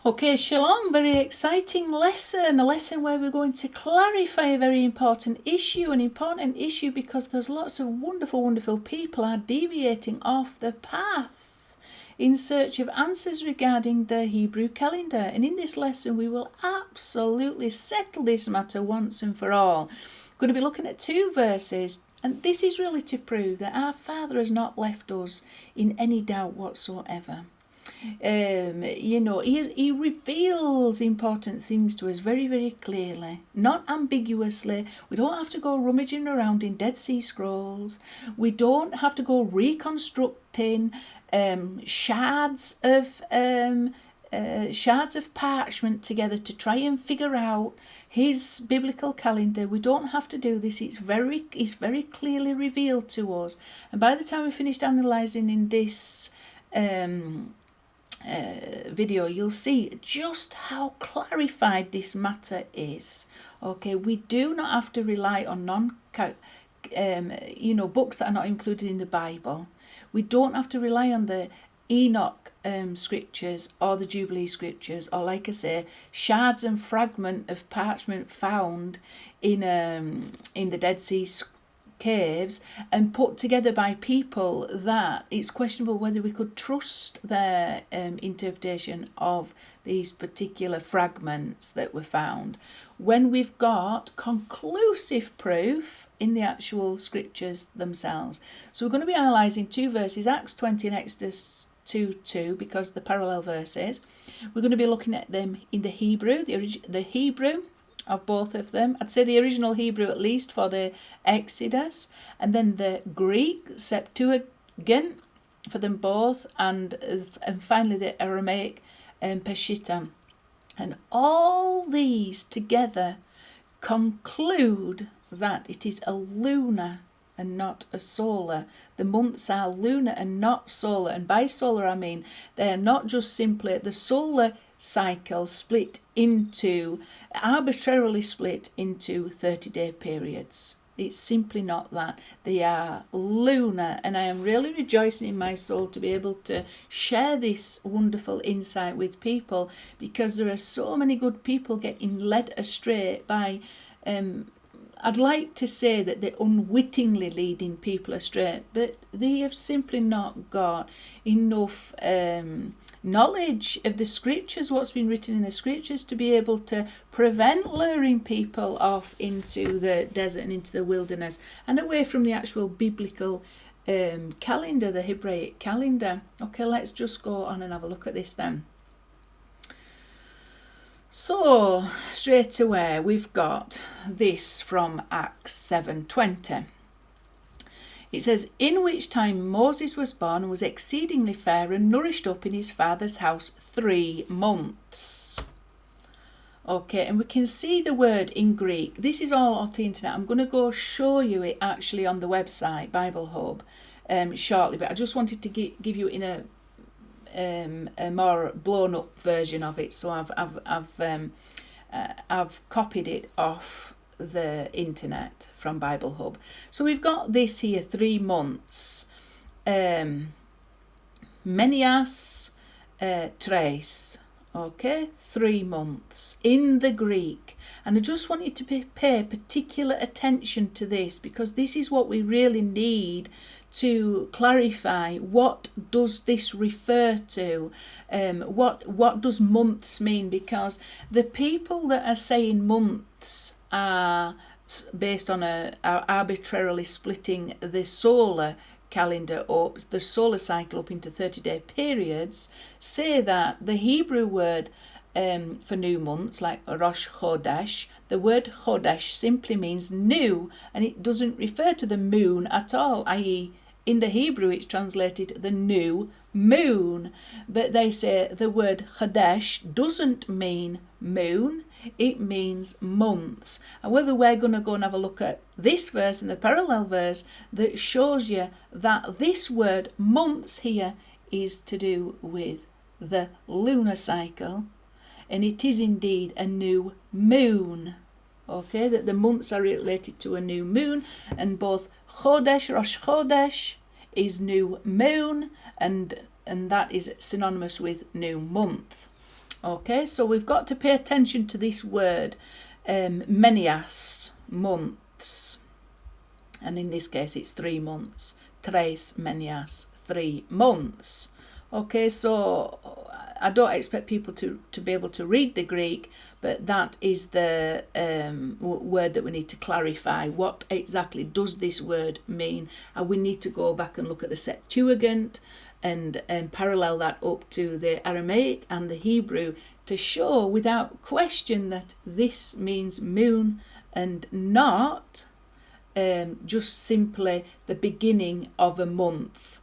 Okay, Shalom, very exciting lesson, a lesson where we're going to clarify a very important issue, because there's lots of wonderful people are deviating off the path in search of answers regarding the Hebrew calendar. And in this lesson, we will absolutely settle this matter once and for all. We're going to be looking at 2 verses, and this is really to prove that our Father has not left us in any doubt whatsoever. He reveals important things to us very clearly, not ambiguously. We don't have to go rummaging around in Dead Sea Scrolls. We don't have to go reconstructing shards of parchment together to try and figure out his biblical calendar. We don't have to do this. It's very clearly revealed to us. And by the time we finished analysing in this video, you'll see just how clarified this matter is. Okay, we do not have to rely on books that are not included in the Bible. We don't have to rely on the Enoch scriptures or the Jubilee scriptures, or, like I say, shards and fragment of parchment found in the Dead Sea caves and put together by people that it's questionable whether we could trust their interpretation of these particular fragments that were found, when we've got conclusive proof in the actual scriptures themselves. So we're going to be analysing 2 verses, Acts 20 and Exodus 2:2, because the parallel verses. We're going to be looking at them in the Hebrew, the Hebrew of both of them. I'd say the original Hebrew at least for the Exodus, and then the Greek Septuagint for them both, and finally the Aramaic and Peshitta. And all these together conclude that it is a lunar and not a solar. The months are lunar and not solar, and by solar I mean they are not just simply the solar cycle arbitrarily split into 30-day periods. It's simply not that. They are lunar, and I am really rejoicing in my soul to be able to share this wonderful insight with people, because there are so many good people getting led astray by I'd like to say that they're unwittingly leading people astray, but they have simply not got enough knowledge of the scriptures, what's been written in the scriptures, to be able to prevent luring people off into the desert and into the wilderness and away from the actual biblical calendar, the Hebraic calendar. Okay, let's just go on and have a look at this then. So straight away we've got this from Acts 7:20. It says, in which time Moses was born and was exceedingly fair and nourished up in his father's house 3 months. Okay, and we can see the word in Greek. This is all off the internet. I'm going to go show you it actually on the website, Bible Hub, shortly. But I just wanted to give you in a more blown up version of it. So I've copied it off the internet from Bible Hub. So we've got this here, 3 months. Menias tres. Okay, 3 months in the Greek. And I just want you to pay particular attention to this, because this is what we really need to clarify. What does this refer to? What does months mean? Because the people that are saying months are based on are arbitrarily splitting the solar calendar up, the solar cycle up into 30-day periods, say that the Hebrew word for new months, like Rosh Chodesh, the word Chodesh simply means new, and it doesn't refer to the moon at all, i.e. in the Hebrew it's translated the new moon. But they say the word Chodesh doesn't mean moon, it means months. However, we're going to go and have a look at this verse and the parallel verse that shows you that this word months here is to do with the lunar cycle, and it is indeed a new moon. Okay, that the months are related to a new moon, and both Chodesh, Rosh Chodesh is new moon, and that is synonymous with new month. Okay, so we've got to pay attention to this word, menias, months. And in this case, it's 3 months. Tres menias, 3 months. Okay, so I don't expect people to be able to read the Greek, but that is the word that we need to clarify. What exactly does this word mean? And we need to go back and look at the Septuagint and parallel that up to the Aramaic and the Hebrew to show without question that this means moon and not just simply the beginning of a month.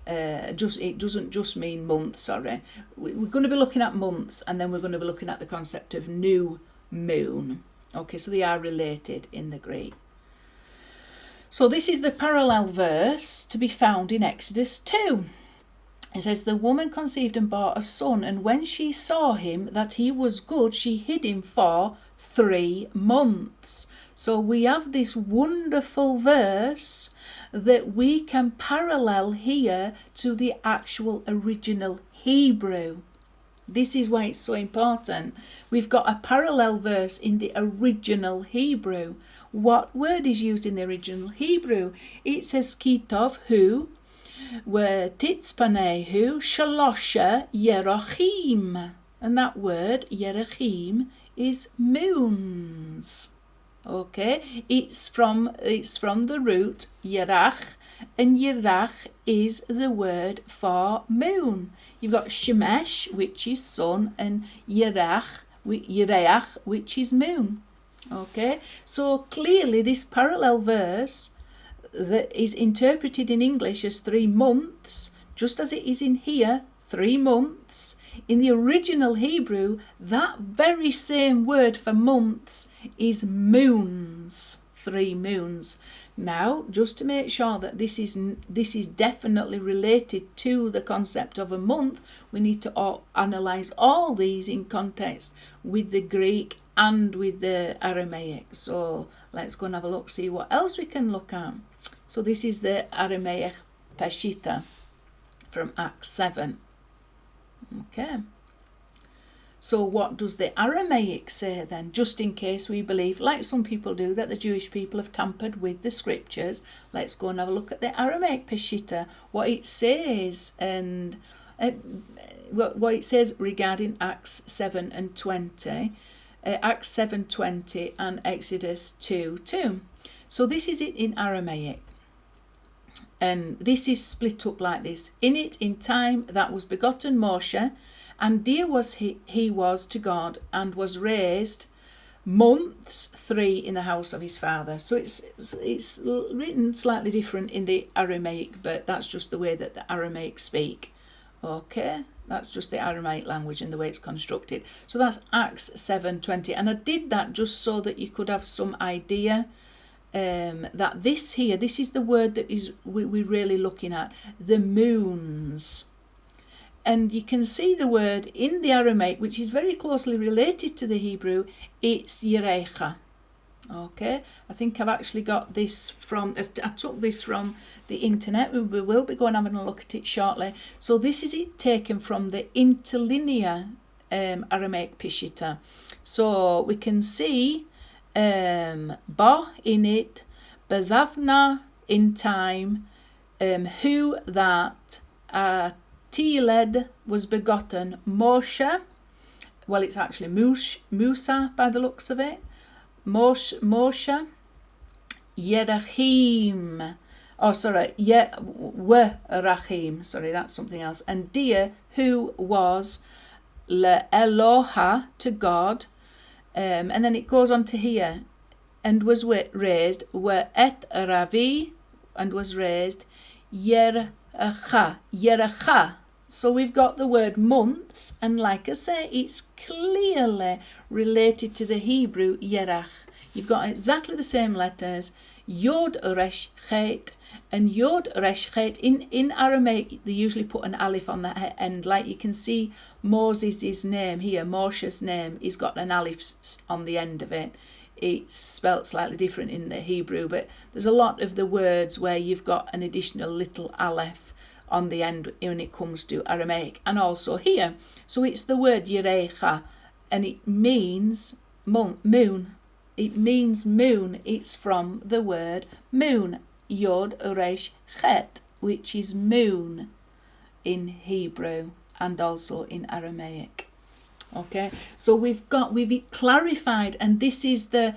It doesn't just mean month, sorry. We're going to be looking at months, and then we're going to be looking at the concept of new moon. Okay, so they are related in the Greek. So this is the parallel verse to be found in Exodus 2. It says, the woman conceived and bore a son, and when she saw him that he was good, she hid him for 3 months. So we have this wonderful verse that we can parallel here to the actual original Hebrew. This is why it's so important. We've got a parallel verse in the original Hebrew. What word is used in the original Hebrew? It says kitov hu v'titzpanehu shalosha yerachim. And that word, yerachim, is moons. Okay, it's from the root yerach, and yerach is the word for moon. You've got shemesh, which is sun, and yereach, which is moon. Okay, so clearly this parallel verse that is interpreted in English as 3 months, just as it is in here, 3 months. In the original Hebrew, that very same word for months is moons, 3 moons. Now, just to make sure that this is definitely related to the concept of a month, we need to analyse all these in context with the Greek and with the Aramaic. So let's go and have a look, see what else we can look at. So this is the Aramaic Peshitta from Acts 7. Okay. So what does the Aramaic say then? Just in case we believe, like some people do, that the Jewish people have tampered with the scriptures, let's go and have a look at the Aramaic Peshitta, what it says, and what it says regarding Acts 7 and 20, Acts 7:20 and Exodus 2:2. So this is it in Aramaic. And this is split up like this. In it, in time that was begotten Moshe, and dear was he was to God, and was raised months 3 in the house of his father. So it's written slightly different in the Aramaic, but that's just the way that the Aramaic speak. Okay, that's just the Aramaic language and the way it's constructed. So that's Acts 7:20, and I did that just so that you could have some idea. That this is the word that we're really looking at, the moons. And you can see the word in the Aramaic, which is very closely related to the Hebrew, it's yerecha. Okay, I think I've actually got this I took this from the internet. We will be going and having a look at it shortly. So this is it taken from the interlinear Aramaic Peshitta. So we can see ba in it, bezavna in time, who that Teled was begotten Moshe. Well, it's actually Musa by the looks of it. Moshe Yerachim. Oh, sorry, Yerachim. Sorry, that's something else. And Dia, who was Le Eloha, to God. And then it goes on to here, and was raised, were et Ravi, and was raised, Yerecha. So we've got the word months, and like I say, it's clearly related to the Hebrew Yerach. You've got exactly the same letters, Yod Resh Chet, and Yod Resh Chet. In Aramaic, they usually put an aleph on the end, like you can see Moses' name here, Moshe's name, he's got an aleph on the end of it. It's spelt slightly different in the Hebrew, but there's a lot of the words where you've got an additional little aleph on the end when it comes to Aramaic, and also here. So it's the word Yerecha, and it means moon. It means moon. It's from the word moon, Yod Resh Chet, which is moon in Hebrew and also in Aramaic. Okay, so we've clarified, and this is the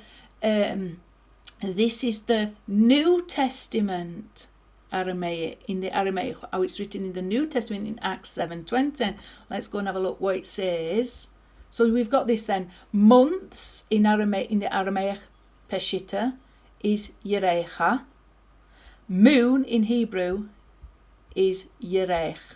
New Testament Aramaic, in the Aramaic, how it's written in the New Testament in Acts 7:20. Let's go and have a look what it says. So we've got this then. Months in the Aramaic Peshitta is Yerecha. Moon in Hebrew is Yereach.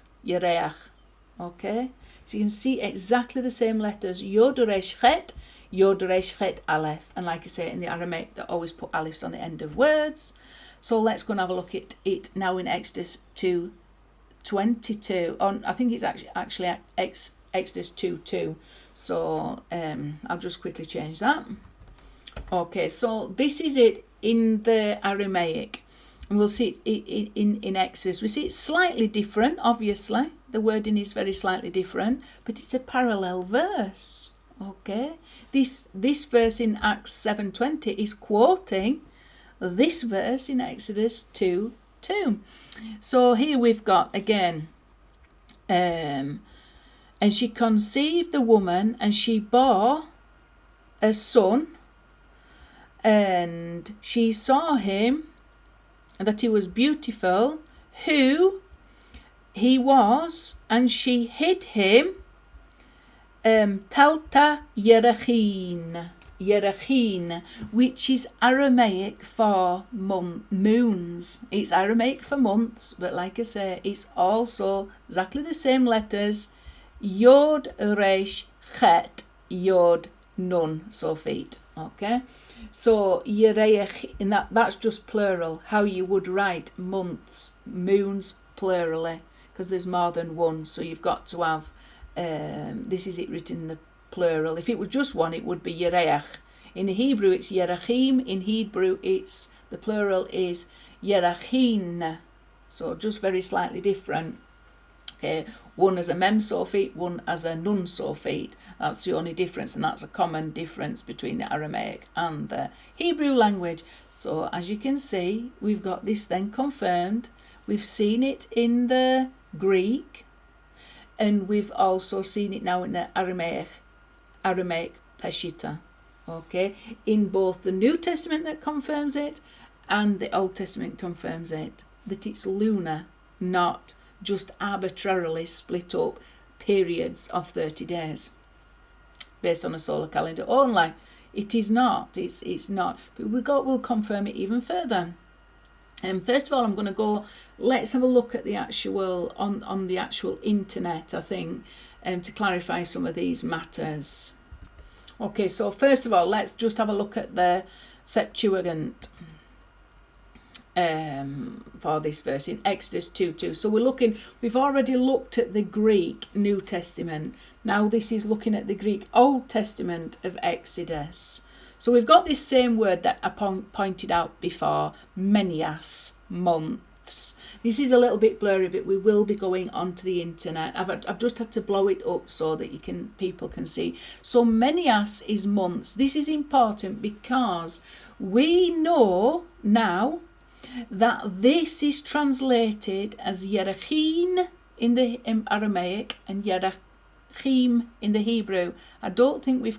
Okay? So you can see exactly the same letters. Yod Resh Chet, Yod Resh Chet Aleph. And like I say, in the Aramaic, they always put Alephs on the end of words. So let's go and have a look at it now in Exodus 2:22. I think it's actually Exodus 2:2. So I'll just quickly change that. Okay, so this is it in the Aramaic. And we'll see it in Exodus. We see it's slightly different, obviously. The wording is very slightly different, but it's a parallel verse. Okay, this verse in Acts 7:20 is quoting this verse in Exodus 2:2. So here we've got again, and she conceived the woman, and she bore a son, and she saw him, that he was beautiful, who he was, and she hid him. Talta Yerachin, which is Aramaic for moons. It's Aramaic for months, but like I say, it's also exactly the same letters. Yod Resh Chet Yod Nun, so feet. Okay, so Yereach, and that's just plural. How you would write moons plurally, because there's more than one. So you've got to have. This is it written in the plural. If it was just one, it would be Yereach. In Hebrew, it's Yerachim. In Hebrew, the plural is Yerachin. So just very slightly different. Okay, one as a mem sophete, one as a nun sophete. That's the only difference, and that's a common difference between the Aramaic and the Hebrew language. So as you can see, we've got this then confirmed. We've seen it in the Greek, and we've also seen it now in the Aramaic Peshitta. Okay, in both the New Testament that confirms it and the Old Testament confirms it, that it's lunar, not just arbitrarily split up periods of 30 days based on a solar calendar only. It is not. It's not. But we'll confirm it even further. And first of all, I'm going to go. Let's have a look at the actual on the actual internet, I think, to clarify some of these matters. Okay, so first of all, let's just have a look at the Septuagint for this verse in Exodus 2:2. So we've already looked at the Greek New Testament. Now this is looking at the Greek Old Testament of Exodus. So we've got this same word that I pointed out before, menias, months. This is a little bit blurry, but we will be going onto the internet. I've just had to blow it up so that people can see. So menias is months. This is important because we know now that this is translated as Yerachin in the Aramaic and Yerachim in the Hebrew. I don't think we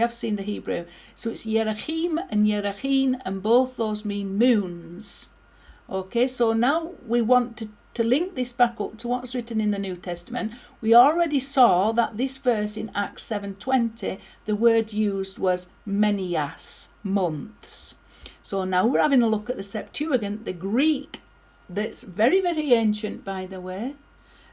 have seen the Hebrew. So it's Yerachim and Yerachin, and both those mean moons. Okay, so now we want to link this back up to what's written in the New Testament. We already saw that this verse in Acts 7:20, the word used was menias, months. So now we're having a look at the Septuagint, the Greek, that's very, very ancient, by the way.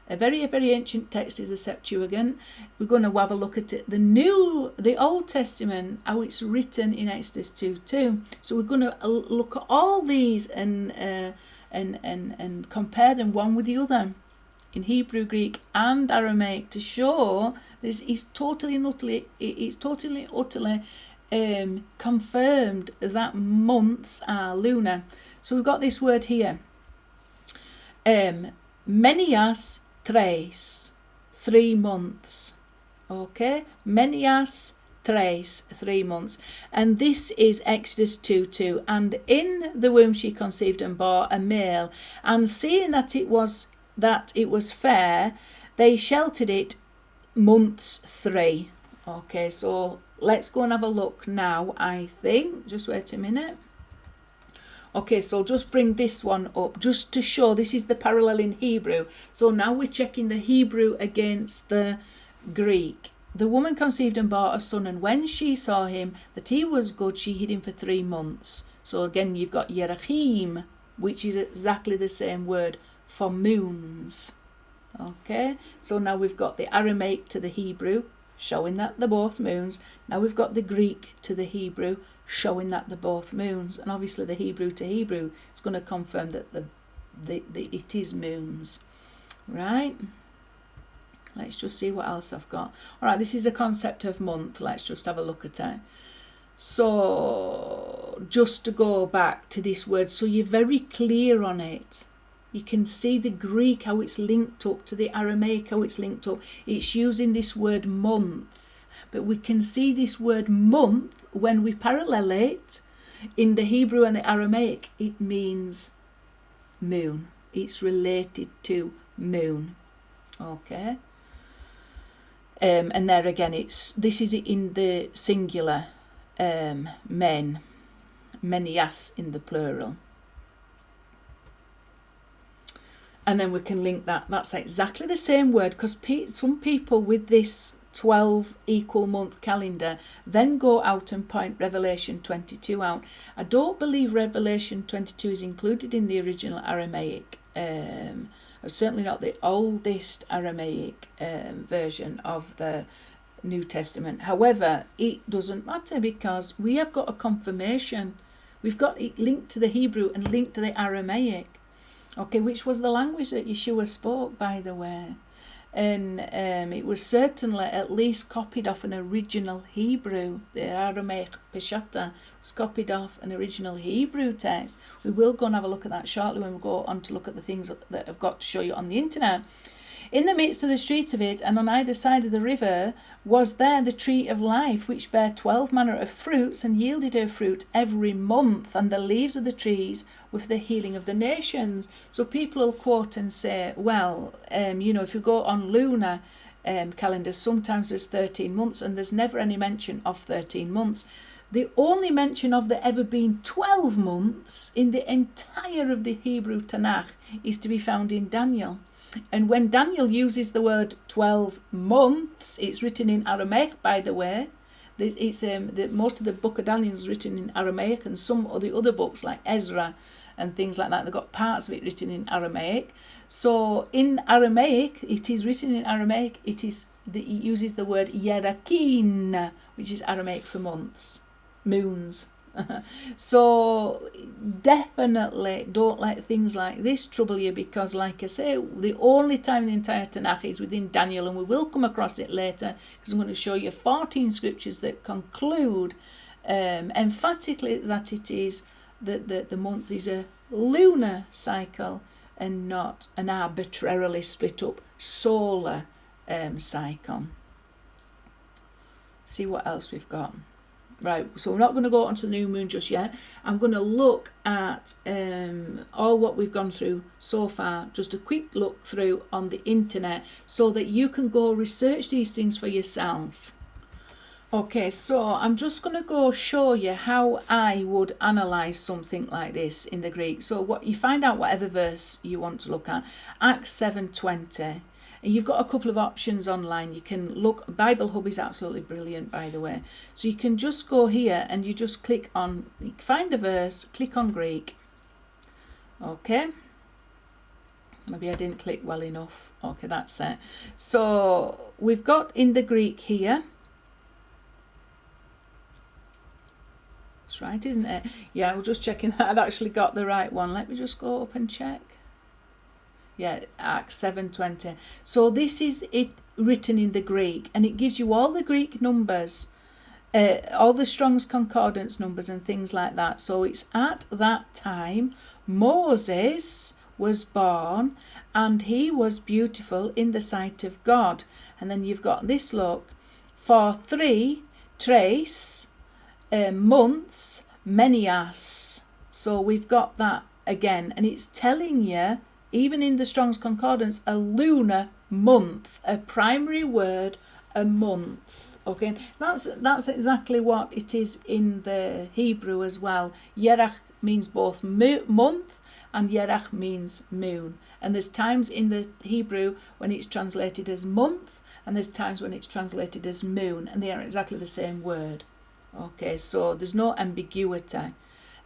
A very, very ancient text is the Septuagint. We're going to have a look at it. The Old Testament, how it's written in Exodus 2:2. So we're going to look at all these and compare them one with the other in Hebrew, Greek, and Aramaic to show this is totally and utterly. It's totally utterly confirmed that months are lunar. So we've got this word here. Menias tres, 3 months. Okay, menias tres, 3 months. And this is Exodus 2:2. And in the womb she conceived and bore a male, and seeing that it was fair, they sheltered it months 3. Okay, so let's go and have a look now, I think. Just wait a minute. Okay, so just bring this one up just to show this is the parallel in Hebrew. So now we're checking the Hebrew against the Greek. The woman conceived and bore a son, and when she saw him that he was good, she hid him for 3 months. So again, you've got Yerachim, which is exactly the same word for moons. Okay, so now we've got the Aramaic to the Hebrew, showing that they're both moons. Now we've got the Greek to the Hebrew, showing that they're both moons. And obviously the Hebrew to Hebrew is going to confirm that it is moons. Right? Let's just see what else I've got. All right, this is a concept of month. Let's just have a look at it. So just to go back to this word, so you're very clear on it. You can see the Greek, how it's linked up to the Aramaic, how it's linked up. It's using this word month. But we can see this word month, when we parallel it, in the Hebrew and the Aramaic, it means moon. It's related to moon. Okay. And there again, this is in the singular, men. Menias in the plural. And then we can link that. That's exactly the same word, because some people with this 12 equal month calendar then go out and point Revelation 22 out. I don't believe Revelation 22 is included in the original Aramaic. Certainly not the oldest Aramaic version of the New Testament. However, it doesn't matter, because we have got a confirmation. We've got it linked to the Hebrew and linked to the Aramaic. Okay, which was the language that Yeshua spoke, by the way. And it was certainly at least copied off an original Hebrew. The Aramaic Peshitta was copied off an original Hebrew text. We will go and have a look at that shortly when we go on to look at the things that I've got to show you on the internet. In the midst of the street of it, and on either side of the river, was there the tree of life, which bare 12 manner of fruits, and yielded her fruit every month, and the leaves of the trees with the healing of the nations. So people will quote and say, well, if you go on lunar calendars, sometimes there's 13 months, and there's never any mention of 13 months. The only mention of there ever being 12 months in the entire of the Hebrew Tanach is to be found in Daniel. And when Daniel uses the word 12 months, it's written in Aramaic, by the way. It's most of the book of Daniel is written in Aramaic, and some of the other books like Ezra and things like that, they've got parts of it written in Aramaic. So in Aramaic, it is written in Aramaic, it uses the word Yerakin, which is Aramaic for months, moons. So definitely don't let things like this trouble you, because like I say, the only time the entire Tanakh is within Daniel, and we will come across it later, because I'm going to show you 14 scriptures that conclude emphatically that it is that the month is a lunar cycle and not an arbitrarily split up solar cycle. See what else we've got. Right, so we're not going to go on to the new moon just yet. I'm going to look at all what we've gone through so far, just a quick look through on the internet, so that you can go research these things for yourself. Okay, so I'm just going to go show you how I would analyse something like this in the Greek. So what you find out whatever verse you want to look at, Acts 7:20. And you've got a couple of options online. You can look, Bible Hub is absolutely brilliant, by the way. So you can just go here and you just click on, find the verse, click on Greek. Okay. Maybe I didn't click well enough. Okay, that's it. So we've got in the Greek here. That's right, isn't it? Yeah, I was just checking that I'd actually got the right one. Let me just go up and check. Yeah, Acts 7:20. So this is it written in the Greek, and it gives you all the Greek numbers, all the Strong's Concordance numbers and things like that. So it's at that time Moses was born, and he was beautiful in the sight of God. And then you've got this look. For 3 trace months, menias. So we've got that again. And it's telling you, even in the Strong's Concordance, a lunar month, a primary word, a month. Okay, that's exactly what it is in the Hebrew as well. Yerach means both month, and Yerach means moon. And there's times in the Hebrew when it's translated as month, and there's times when it's translated as moon, and they are exactly the same word. Okay, so there's no ambiguity.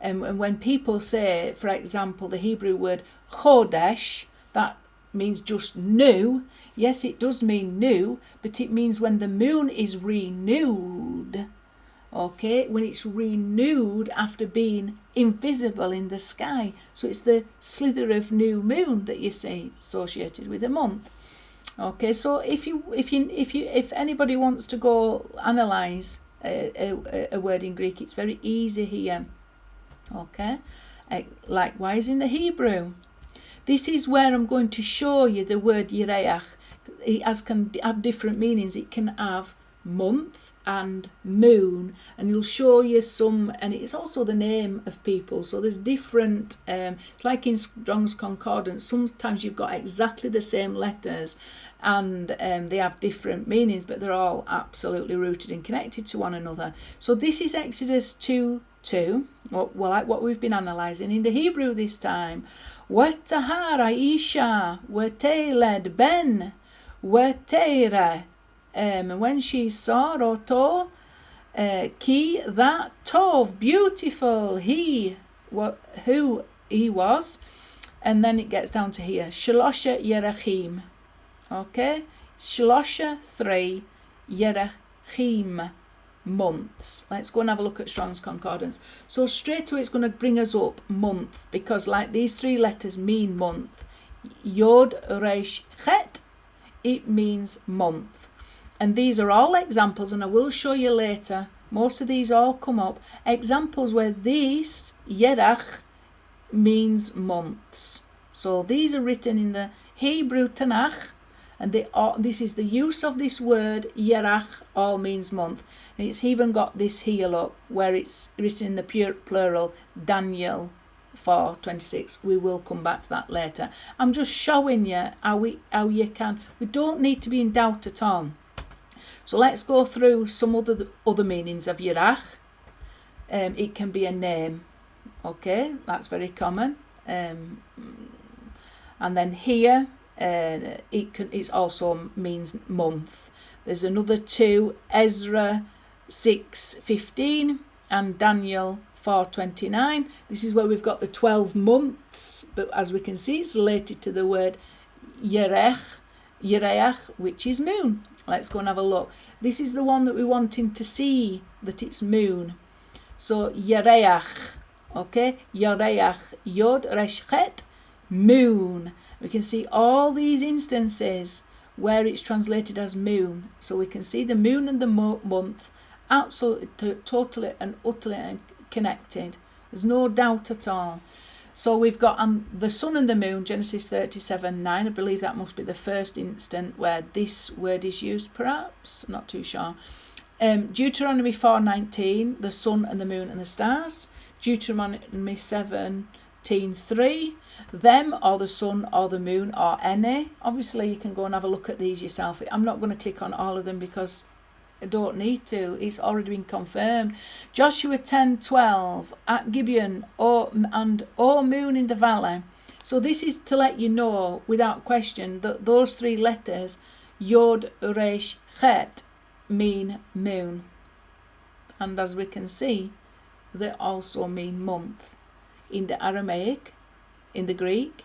And when people say, for example, the Hebrew word chodesh, that means just new. Yes, it does mean new, but it means when the moon is renewed. Okay, when it's renewed after being invisible in the sky. So it's the slither of new moon that you see associated with a month. Okay, so if anybody wants to go analyse a word in Greek, it's very easy here. Okay, likewise in the Hebrew. This is where I'm going to show you the word yireach. It can have different meanings. It can have month and moon, and he'll show you some, and it's also the name of people. So there's different, it's like in Strong's Concordance, sometimes you've got exactly the same letters, and they have different meanings, but they're all absolutely rooted and connected to one another. So this is Exodus 2:2, like what we've been analysing in the Hebrew this time. Watahara Isha Wateled Ben Wateira. And when she saw Roto, ki that tov, beautiful, who he was, and then it gets down to here, Shalosha Yerachim. Okay, Shalosha 3 Yerachim months. Let's go and have a look at Strong's Concordance. So straight away it's going to bring us up month, because like these 3 letters mean month. Yod Resh Chet, it means month. And these are all examples, and I will show you later, most of these all come up, examples where this Yerach means months. So these are written in the Hebrew Tanach, and this is the use of this word Yerach, all means month. And it's even got this here, look, where it's written in the plural Daniel 4:26. We will come back to that later. I'm just showing you how you can. We don't need to be in doubt at all. So let's go through some other meanings of Yerach. It can be a name. Okay, that's very common. And then here, it also means month. There's another 2, Ezra 6:15 and Daniel 4:29. This is where we've got the 12 months, but as we can see, it's related to the word Yereach, which is moon. Let's go and have a look. This is the one that we're wanting to see, that it's moon. So Yereach, okay, Yereach, Yod Resh Chet, moon. We can see all these instances where it's translated as moon. So we can see the moon and the month absolutely, totally and utterly connected. There's no doubt at all. So we've got the sun and the moon, Genesis 37:9. I believe that must be the first instant where this word is used, perhaps. Not too sure. Deuteronomy 4:19, the sun and the moon and the stars. Deuteronomy 17:3, them or the sun or the moon or any. Obviously, you can go and have a look at these yourself. I'm not going to click on all of them because I don't need to. It's already been confirmed. Joshua 10:12 at Gibeon, O moon in the valley. So this is to let you know without question that those 3 letters, Yod Resh Chet, mean moon. And as we can see, they also mean month in the Aramaic, in the Greek,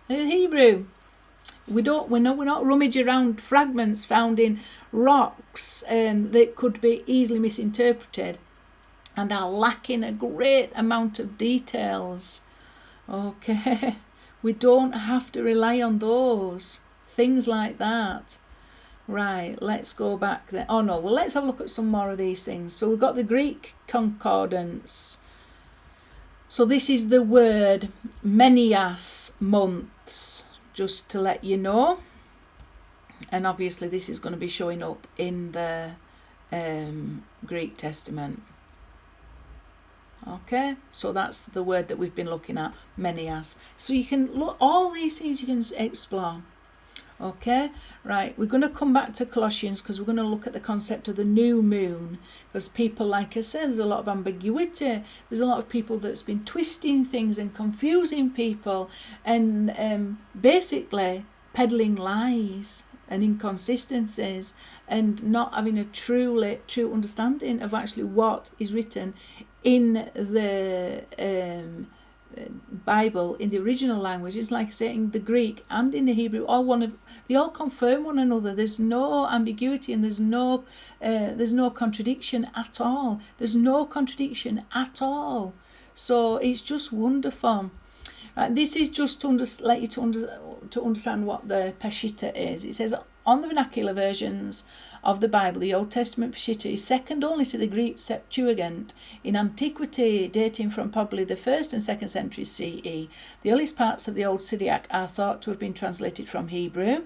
and in Hebrew. We're not rummaging around fragments found in rocks that could be easily misinterpreted and are lacking a great amount of details. Okay, we don't have to rely on those things like that. Right, let's go back there. Oh no, well, let's have a look at some more of these things. So we've got the Greek concordance. So this is the word menias, months. just to let you know. And obviously this is going to be showing up in the Greek Testament. Okay, so that's the word that we've been looking at, menias. So you can look, all these things you can explore. Okay, right, we're going to come back to Colossians because we're going to look at the concept of the new moon, because people, like I said, there's a lot of ambiguity. There's a lot of people that's been twisting things and confusing people and basically peddling lies and inconsistencies and not having a true understanding of actually what is written in the Bible, in the original language. It's like saying the Greek and in the Hebrew, they all confirm one another. There's no ambiguity and there's no contradiction at all. There's no contradiction at all. So it's just wonderful. This is just to let you to understand what the Peshitta is. It says, on the vernacular versions of the Bible, the Old Testament Peshitta is second only to the Greek Septuagint in antiquity, dating from probably the 1st and 2nd centuries CE. The earliest parts of the Old Syriac are thought to have been translated from Hebrew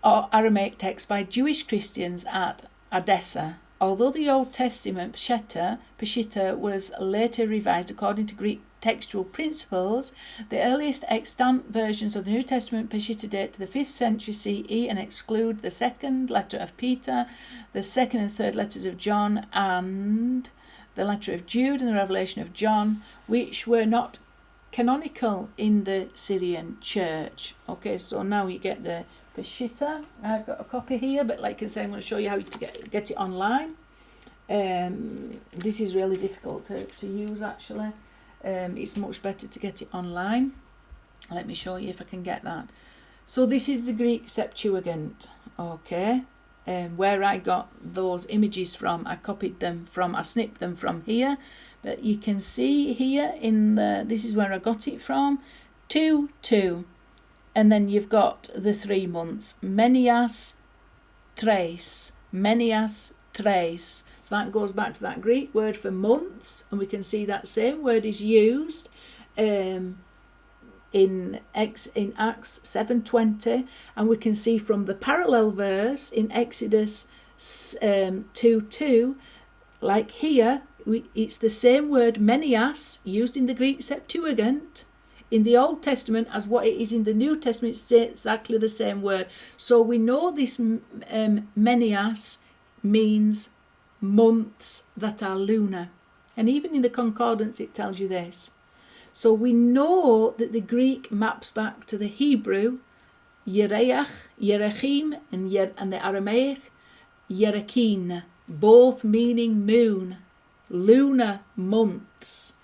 or Aramaic texts by Jewish Christians at Edessa. Although the Old Testament Peshitta was later revised according to Greek textual principles, the earliest extant versions of the New Testament Peshitta date to the 5th century CE and exclude the second letter of Peter, the second and third letters of John, and the letter of Jude and the Revelation of John, which were not canonical in the Syrian church. Okay, so now you get the Peshitta. I've got a copy here, but like I say, I'm going to show you how to get it online. This is really difficult to use actually. It's much better to get it online. Let me show you if I can get that. So this is the Greek Septuagint, okay, where I got those images from. I snipped them from here, but you can see here this is where I got it from, 2:2, and then you've got the 3 months, menias tres. So that goes back to that Greek word for months, and we can see that same word is used in Acts 7:20, and we can see from the parallel verse in Exodus 2:2, like here, it's the same word menias used in the Greek Septuagint in the Old Testament as what it is in the New Testament. It's exactly the same word. So we know this menias means months that are lunar, and even in the concordance it tells you this. So we know that the Greek maps back to the Hebrew yereach, yerechim, and the Aramaic yerekin, both meaning moon, lunar months.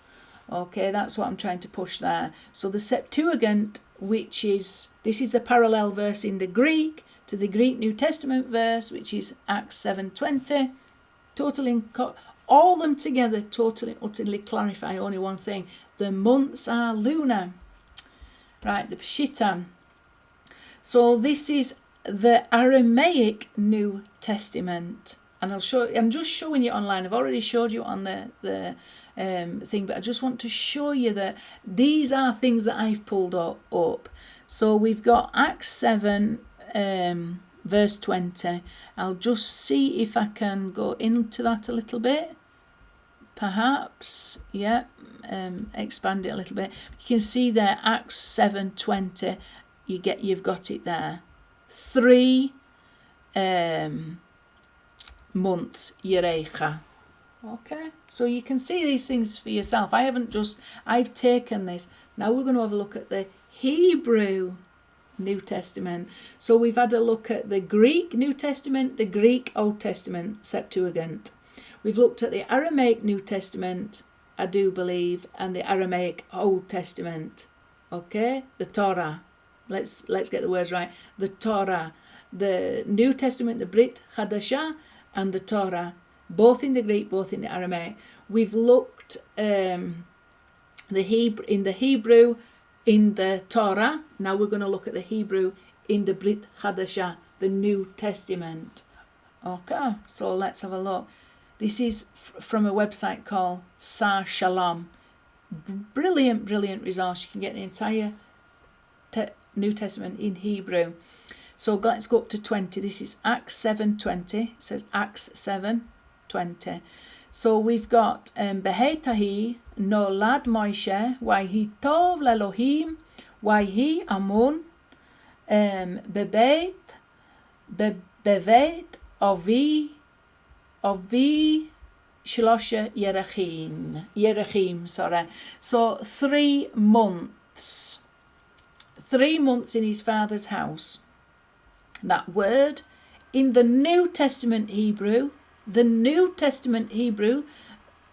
Okay, that's what I'm trying to push there. So the Septuagint, this is the parallel verse in the Greek to the Greek New Testament verse, which is Acts 7:20. Totally, all them together totally, utterly clarify only one thing. The months are lunar. Right, the Peshitta. So this is the Aramaic New Testament. And I'm just showing you online. I've already showed you on the thing, but I just want to show you that these are things that I've pulled up. So we've got Acts 7, verse 20. I'll just see if I can go into that a little bit. Perhaps, yeah, expand it a little bit. You can see there, Acts 7:20. You've got it there. 3 months, yerecha. Okay, so you can see these things for yourself. I've taken this. Now we're going to have a look at the Hebrew New Testament. So we've had a look at the Greek New Testament, the Greek Old Testament, Septuagint. We've looked at the Aramaic New Testament, I do believe, and the Aramaic Old Testament. Okay, the Torah. Let's get the words right. The Torah, the New Testament, the Brit Hadashah, and the Torah, both in the Greek, both in the Aramaic. We've looked in the Hebrew, in the Torah. Now we're going to look at the Hebrew in the Brit Hadashah, the New Testament. Okay, so let's have a look. This is from a website called Sar Shalom. Brilliant resource. You can get the entire New Testament in Hebrew. So let's go up to 20. This is Acts 7:20. It says Acts 7:20. So we've got Behetahi nolad Moshe Wahi tov lelohim Wahi amun bebeit ovi shlosha yerachim, sorry. So 3 months. 3 months in his father's house. That word in the New Testament Hebrew,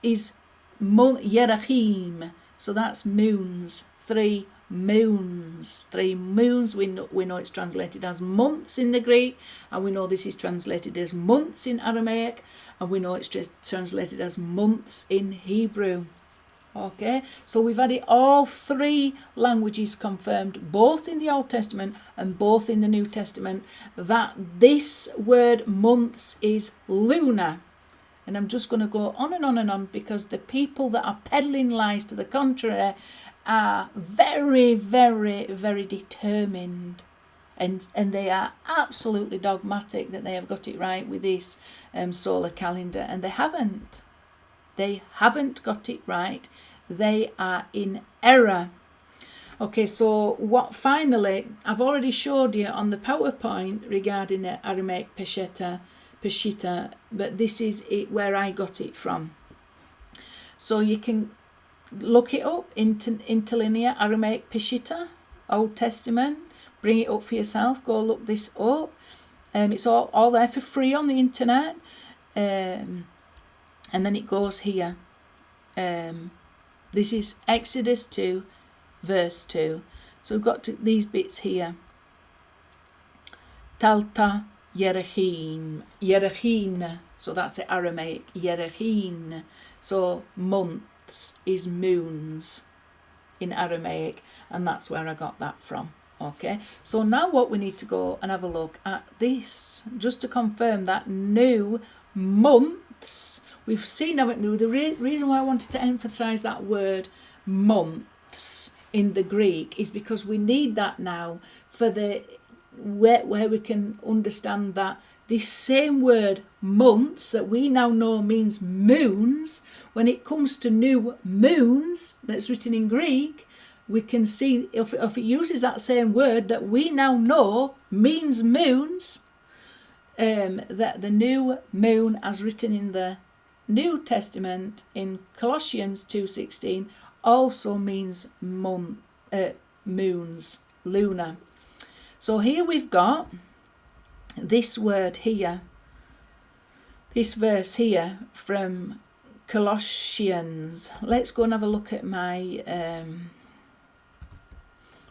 is yerachim. So that's moons. 3 moons. 3 moons. We know it's translated as months in the Greek, and we know this is translated as months in Aramaic, and we know it's translated as months in Hebrew. Okay, so we've had it all 3 languages confirmed, both in the Old Testament and both in the New Testament, that this word months is lunar. And I'm just going to go on and on and on, because the people that are peddling lies to the contrary are very, very, very determined. And they are absolutely dogmatic that they have got it right with this solar calendar, and they haven't. They haven't got it right. They are in error. Okay, so what finally, I've already showed you on the PowerPoint regarding the Aramaic Peshitta, but this is it where I got it from. So you can look it up, interlinear Aramaic Peshitta, Old Testament, bring it up for yourself, go look this up. It's all there for free on the internet. And then it goes here. This is Exodus 2, verse 2. So we've got these bits here. Talta Yerachin. So that's the Aramaic. Yerachin. So months is moons in Aramaic. And that's where I got that from. Okay. So now what we need to go and have a look at this. Just to confirm that new months. We've seen, haven't we, the reason why I wanted to emphasise that word months in the Greek is because we need that now for the where we can understand that this same word months that we now know means moons, when it comes to new moons that's written in Greek, we can see if it uses that same word that we now know means moons, that the new moon as written in the New Testament in Colossians 2:16 also means moons, lunar. So here we've got this word here, this verse here from Colossians. Let's go and have a look at my...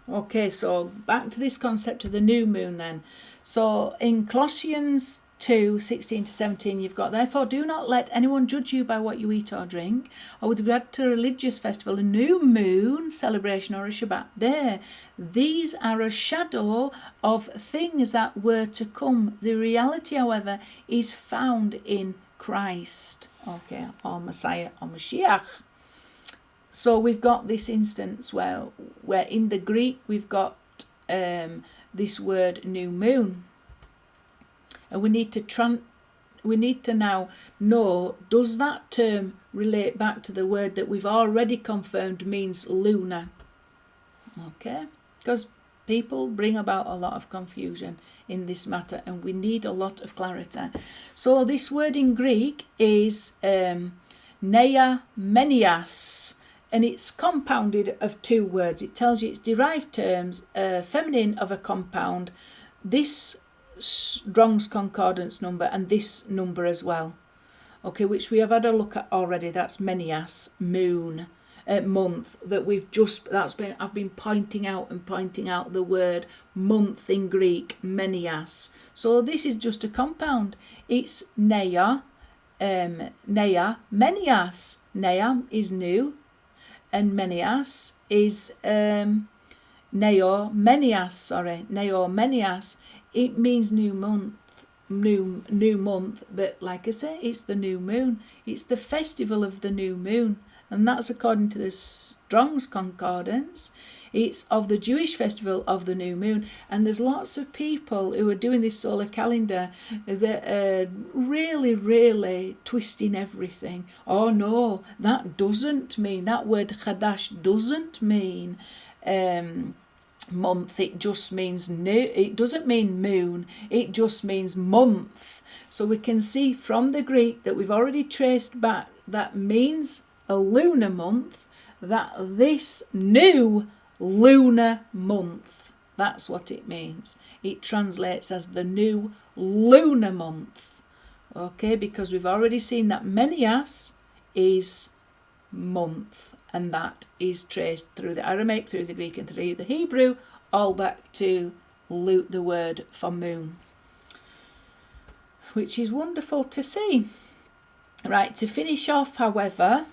Okay, so back to this concept of the new moon then. So in Colossians 2:16-17, you've got, therefore do not let anyone judge you by what you eat or drink, or with regard to a religious festival, a new moon celebration, or a Shabbat day. These are a shadow of things that were to come. The reality, however, is found in Christ, okay, or Messiah, or Mashiach. So we've got this instance where in the Greek we've got this word new moon. And we need to now know, does that term relate back to the word that we've already confirmed means lunar? Okay, because people bring about a lot of confusion in this matter, and we need a lot of clarity. So this word in Greek is neia menias, and it's compounded of 2 words. It tells you it's derived terms, feminine of a compound. This Strong's Concordance number and this number as well, okay, which we have had a look at already. That's menias, moon, month, that I've been pointing out the word month in Greek, menias. So this is just a compound. It's neia, menias. Neia is new, and menias is neomenias. It means new month, but like I say, it's the new moon. It's the festival of the new moon, and that's according to the Strong's Concordance. It's of the Jewish festival of the new moon, and there's lots of people who are doing this solar calendar that are really twisting everything. Oh no, that doesn't mean, that word chadash doesn't mean month, it just means new. It doesn't mean moon, it just means month. So we can see from the Greek that we've already traced back that means a lunar month, that this new lunar month, that's what it means. It translates as the new lunar month. Okay, because we've already seen that Menias is month, and that is traced through the Aramaic, through the Greek and through the Hebrew, all back to the word for moon, which is wonderful to see. Right, to finish off, however,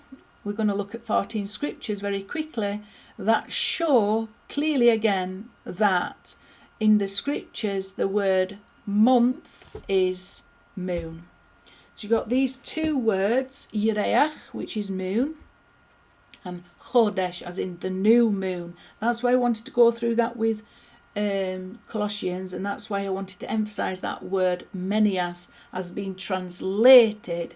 we're going to look at 14 scriptures very quickly that show clearly again that in the scriptures the word month is moon. So you've got these two words, Yireach, which is moon, and Chodesh, as in the new moon. That's why I wanted to go through that with Colossians, and that's why I wanted to emphasize that word Menias as being translated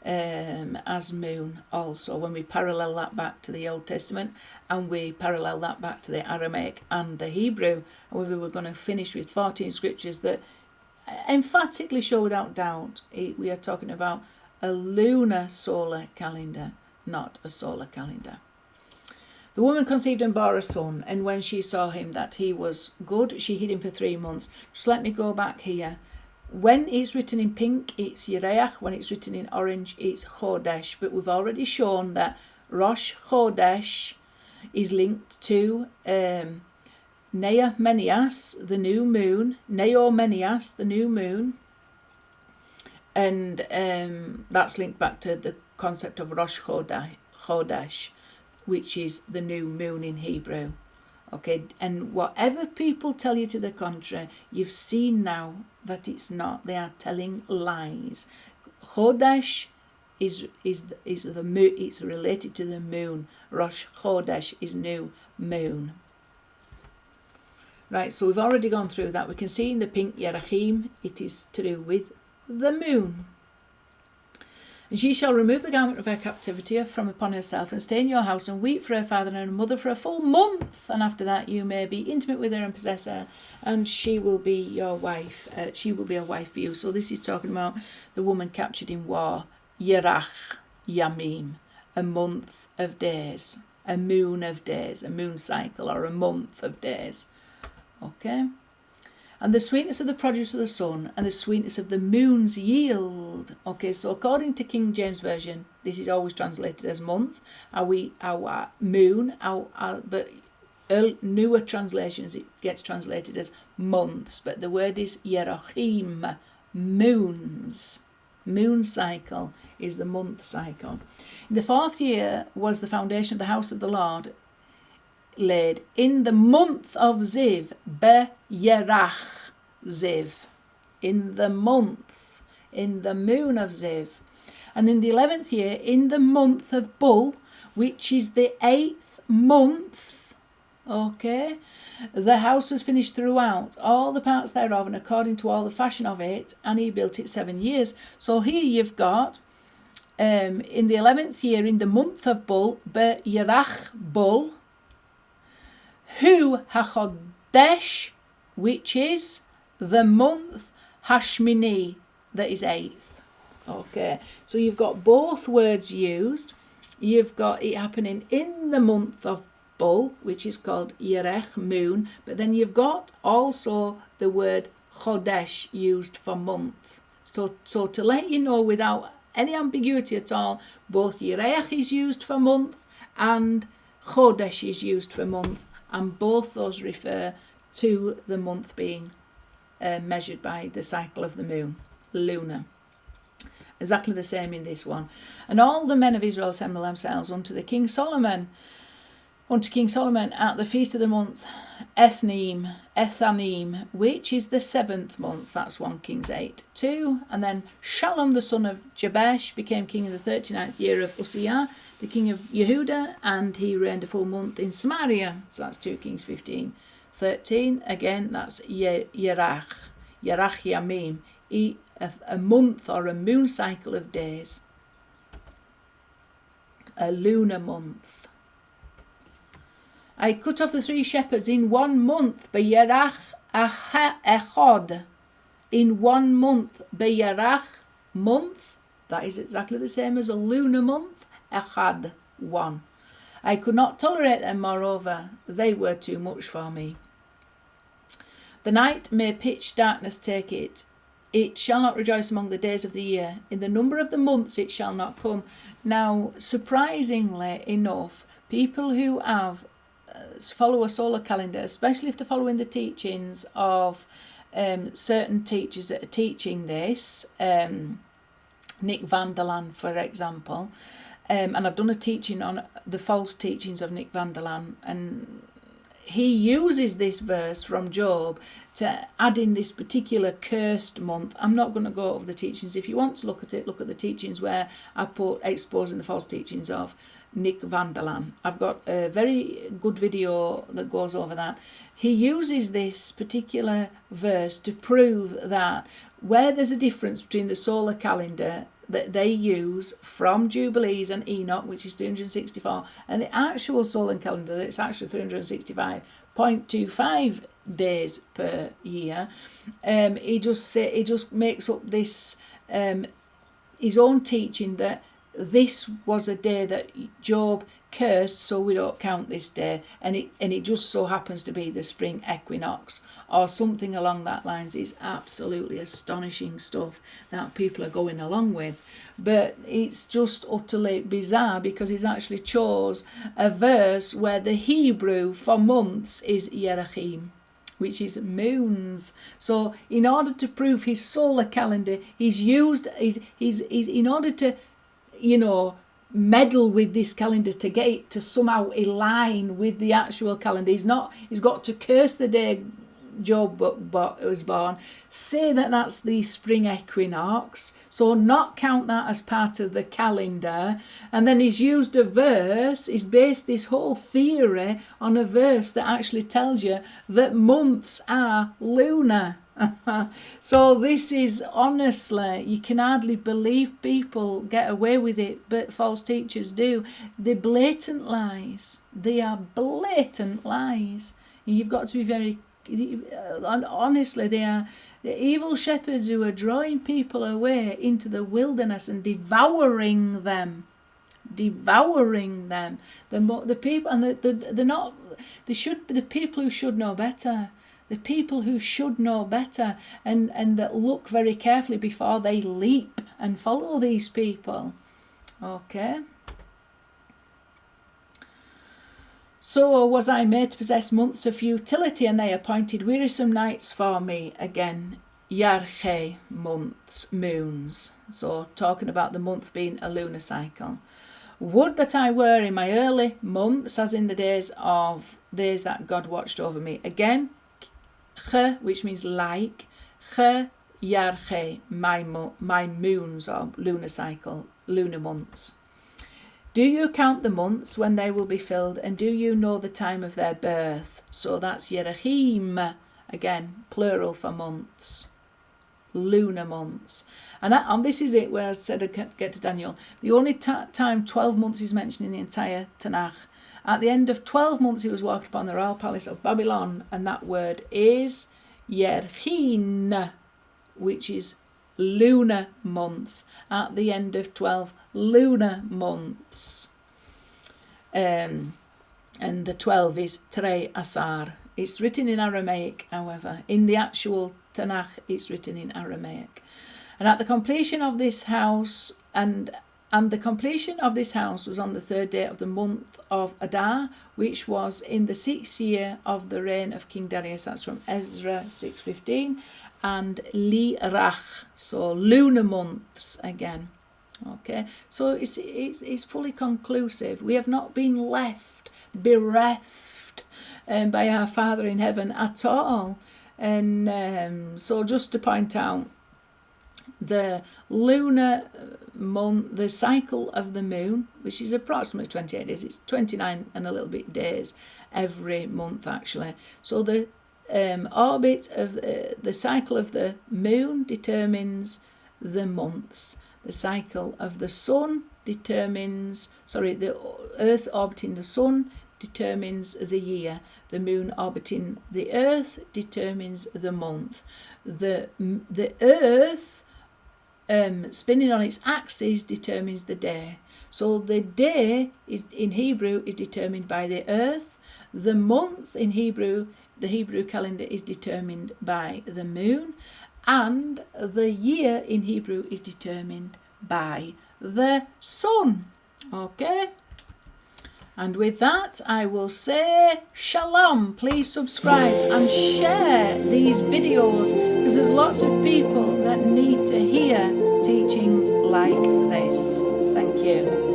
as moon also, when we parallel that back to the Old Testament and we parallel that back to the Aramaic and the Hebrew. However, we're going to finish with 14 scriptures that emphatically show without doubt we are talking about a lunar solar calendar, not a solar calendar. The woman conceived and bore a son, and when she saw him that he was good, she hid him for 3 months. Just let me go back here. When it's written in pink, it's Yireach. When it's written in orange, it's Chodesh. But we've already shown that Rosh Chodesh is linked to Nea Menias, the new moon. Neo Menias, the new moon. And that's linked back to the concept of Rosh Chodesh, which is the new moon in Hebrew. Okay, and whatever people tell you to the contrary, you've seen now that it's not. They are telling lies. Chodesh is the moon. It's related to the moon. Rosh Chodesh is new moon. Right, so we've already gone through that. We can see in the pink Yerachim, it is to do with the moon. And she shall remove the garment of her captivity from upon herself, and stay in your house, and weep for her father and her mother for a full month. And after that you may be intimate with her and possess her, and she will be your wife. She will be a wife for you. So this is talking about the woman captured in war. Yerach Yamim, a month of days, a moon of days, a moon cycle, or a month of days. Okay. And the sweetness of the produce of the sun, and the sweetness of the moon's yield. Okay, so according to King James Version, this is always translated as month. Our moon, but newer translations, it gets translated as months. But the word is Yerachim, moons. Moon cycle is the month cycle. In the 4th year was the foundation of the house of the Lord laid in the month of Ziv, Yerach Ziv, in the month, in the moon of Ziv. And in the 11th year, in the month of Bul, which is the 8th month, okay, the house was finished throughout, all the parts thereof, and according to all the fashion of it, and he built it 7 years. So here you've got, in the 11th year, in the month of Bul, Yerach Bul, Hu HaChodesh, which is the month Hashmini, that is 8th. Okay, so you've got both words used. You've got it happening in the month of Bul, which is called Yerech, moon, but then you've got also the word Chodesh used for month. So to let you know without any ambiguity at all, both Yerech is used for month and Chodesh is used for month. And both those refer to the month being measured by the cycle of the moon, lunar. Exactly the same in this one. And all the men of Israel assembled themselves unto the king Solomon unto King Solomon at the feast of the month Ethanim, which is the 7th month. That's 1 Kings 8:2. And then Shallum the son of Jabesh became king in the 39th year of Uzziah, the king of Yehuda, and he reigned a full month in Samaria. So that's 2 Kings 15:13. Again, that's Yerach Yamim, a month or a moon cycle of days. A lunar month. I cut off the 3 shepherds in 1 month, Beyarach Echod. In 1 month, Beyarach month. That is exactly the same as a lunar month, Echad 1. I could not tolerate them, moreover, they were too much for me. The night may pitch darkness take it. It shall not rejoice among the days of the year. In the number of the months it shall not come. Now, surprisingly enough, people who follow a solar calendar, especially if they're following the teachings of certain teachers that are teaching this, Nick Vanderlaan, for example, and I've done a teaching on the false teachings of Nick Vanderlaan, and he uses this verse from Job to add in this particular cursed month. I'm not going to go over the teachings. If you want to look at it, look at the teachings where I put exposing the false teachings of Nick Vanderlaan. I've got a very good video that goes over that. He uses this particular verse to prove that where there's a difference between the solar calendar that they use from Jubilees and Enoch, which is 364, and the actual solar calendar, that's actually 365.25 days per year. He just makes up this his own teaching that this was a day that Job cursed, so we don't count this day, and it just so happens to be the spring equinox or something along that lines. It's absolutely astonishing stuff that people are going along with, but it's just utterly bizarre because he's actually chose a verse where the Hebrew for months is Yerachim, which is moons. So in order to prove his solar calendar, he's in order to meddle with this calendar to get it to somehow align with the actual calendar. He's got to curse the day Job was born, say that that's the spring equinox, so not count that as part of the calendar, and then he's used a verse, he's based this whole theory on a verse that actually tells you that months are lunar. So this is, honestly, you can hardly believe people get away with it, but false teachers do. They're blatant lies. They are blatant lies. You've got to be very, honestly, they are the evil shepherds who are drawing people away into the wilderness and devouring them. The people, and they're not, they should be the people who should know better. The people who should know better and that look very carefully before they leap and follow these people. Okay. So was I made to possess months of futility, and they appointed wearisome nights for me. Again, Yarche, months, moons. So talking about the month being a lunar cycle. Would that I were in my early months, as in the days that God watched over me. Again, Che, which means like, Che Yarche, my moons or lunar cycle, lunar months. Do you count the months when they will be filled, and do you know the time of their birth? So that's Yerachim, again, plural for months, lunar months. And this is it where I said I'd get to Daniel. The only time 12 months is mentioned in the entire Tanach. At the end of 12 months he was walked upon the royal palace of Babylon, and that word is Yerchin, which is lunar months. At the end of 12 lunar months. And the 12 is Trei Asar. It's written in Aramaic, however. In the actual Tanakh, it's written in Aramaic. And at the completion of this house, and the completion of this house was on the 3rd day of the month of Adar, which was in the 6th year of the reign of King Darius. That's from Ezra 6:15. And Li-Rach, so lunar months again. Okay, so it's fully conclusive. We have not been left bereft by our Father in heaven at all. And so just to point out, the lunar month, the cycle of the moon, which is approximately 28 days, it's 29 and a little bit days every month actually. So the orbit of the cycle of the moon determines the months. The cycle of the sun determines, the earth orbiting the sun determines the year. The moon orbiting the earth determines the month. The earth spinning on its axis determines the day. So the day is in Hebrew is determined by the earth. The month in Hebrew, the Hebrew calendar, is determined by the moon, and the year in Hebrew is determined by the sun. Okay? And with that, I will say shalom. Please subscribe and share these videos, because there's lots of people that need to hear teachings like this. Thank you.